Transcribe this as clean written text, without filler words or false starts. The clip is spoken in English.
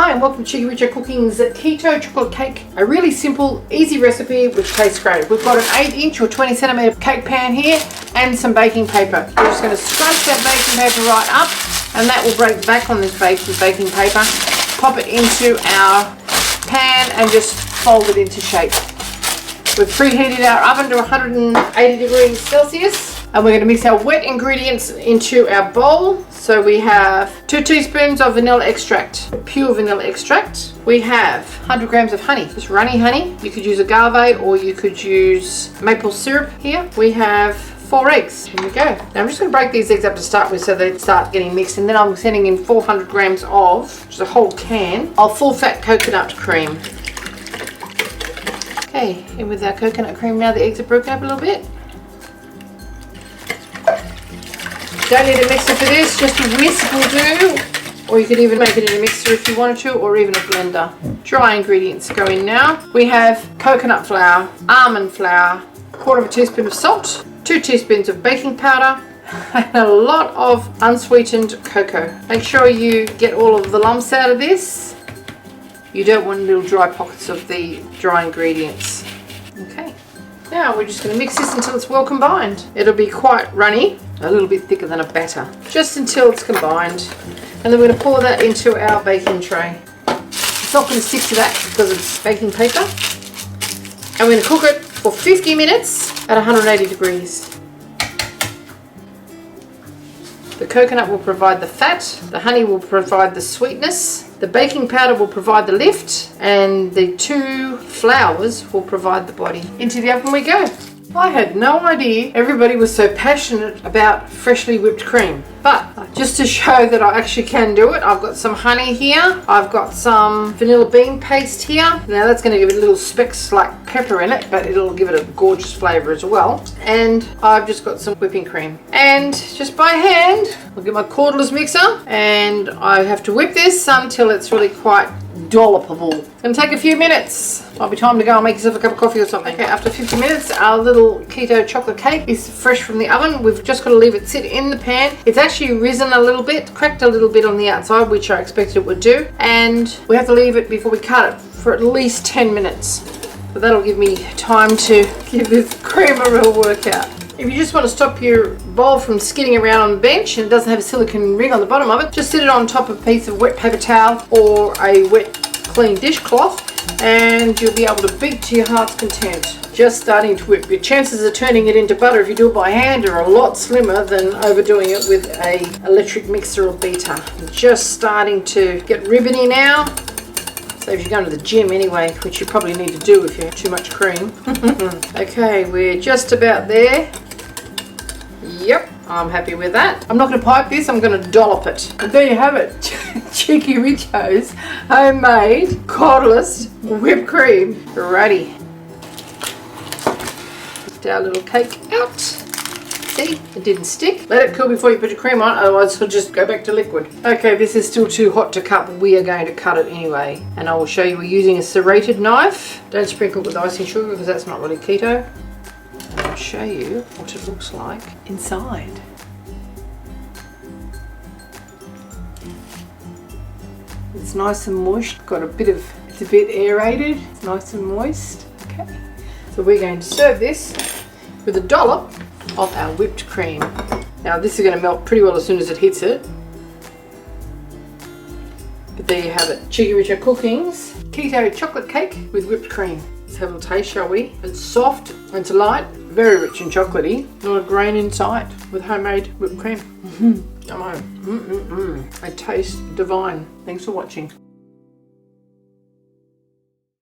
Hi and welcome to Cheekyricho Cooking's Keto Chocolate Cake. A really simple, easy recipe which tastes great. We've got an 8-inch or 20 centimetre cake pan here and some baking paper. We're just going to scrunch that baking paper right up and that will break back on this baking paper. Pop it into our pan and just fold it into shape. We've preheated our oven to 180 degrees Celsius and we're going to mix our wet ingredients into our bowl. So we have 2 teaspoons of vanilla extract, pure vanilla extract. We have 100 grams of honey, just runny honey. You could use agave or you could use maple syrup here. We have 4 eggs. Here we go. Now I'm just going to break these eggs up to start with so they start getting mixed, and then I'm sending in 400 grams of, which is a whole can, of full fat coconut cream. Okay, in with our coconut cream now. The eggs are broken up a little bit. Don't need a mixer for this, just a whisk will do. Or you could even make it in a mixer if you wanted to, or even a blender. Dry ingredients go in now. We have coconut flour, almond flour, 1/4 teaspoon of salt, 2 teaspoons of baking powder, and a lot of unsweetened cocoa. Make sure you get all of the lumps out of this. You don't want little dry pockets of the dry ingredients. Okay. Now we're just going to mix this until it's well combined. It'll be quite runny, a little bit thicker than a batter, just until it's combined. And then we're going to pour that into our baking tray. It's not going to stick to that because it's baking paper. And we're going to cook it for 50 minutes at 180 degrees. The coconut will provide the fat, the honey will provide the sweetness, the baking powder will provide the lift, and the 2 flours will provide the body. Into the oven we go. I had no idea everybody was so passionate about freshly whipped cream. But just to show that I actually can do it, I've got some honey here. I've got some vanilla bean paste here. Now that's going to give it little specks like pepper in it, but it'll give it a gorgeous flavour as well. And I've just got some whipping cream. And just by hand, I'll get my cordless mixer and I have to whip this until it's really quite dollopable. It's going to take a few minutes. Might be time to go and make yourself a cup of coffee or something. Okay, after 50 minutes, our little keto chocolate cake is fresh from the oven. We've just got to leave it sit in the pan. It's actually risen a little bit, cracked a little bit on the outside, which I expected it would do. And we have to leave it before we cut it for at least 10 minutes. So that'll give me time to give this cream a real workout. If you just want to stop your bowl from skidding around on the bench and it doesn't have a silicone ring on the bottom of it, just sit it on top of a piece of wet paper towel or a wet clean dishcloth and you'll be able to beat to your heart's content. Just starting to whip. Your chances of turning it into butter if you do it by hand are a lot slimmer than overdoing it with an electric mixer or beater. Just starting to get ribbony now. So if you're going to the gym anyway, which you probably need to do if you have too much cream. Okay, we're just about there. Yep, I'm happy with that. I'm not going to pipe this, I'm going to dollop it. And there you have it. Cheekyricho's homemade cordless whipped cream ready. Lift our little cake out. See, it didn't stick. Let it cool before you put your cream on, otherwise it'll just go back to liquid. Okay, this is still too hot to cut, but we are going to cut it anyway. And I will show you we're using a serrated knife. Don't sprinkle with icing sugar because that's not really keto. And I'll show you what it looks like inside. It's nice and moist. Got a bit of, it's a bit aerated. It's nice and moist. Okay, so we're going to serve this with a dollop of our whipped cream. Now this is going to melt pretty well as soon as it hits it. But there you have it. Cheekyricho Cooking's keto chocolate cake with whipped cream. Let's have a little taste, shall we? It's soft, it's light, very rich and chocolatey. Not a grain in sight with homemade whipped cream. Come on. It tastes divine. Thanks for watching.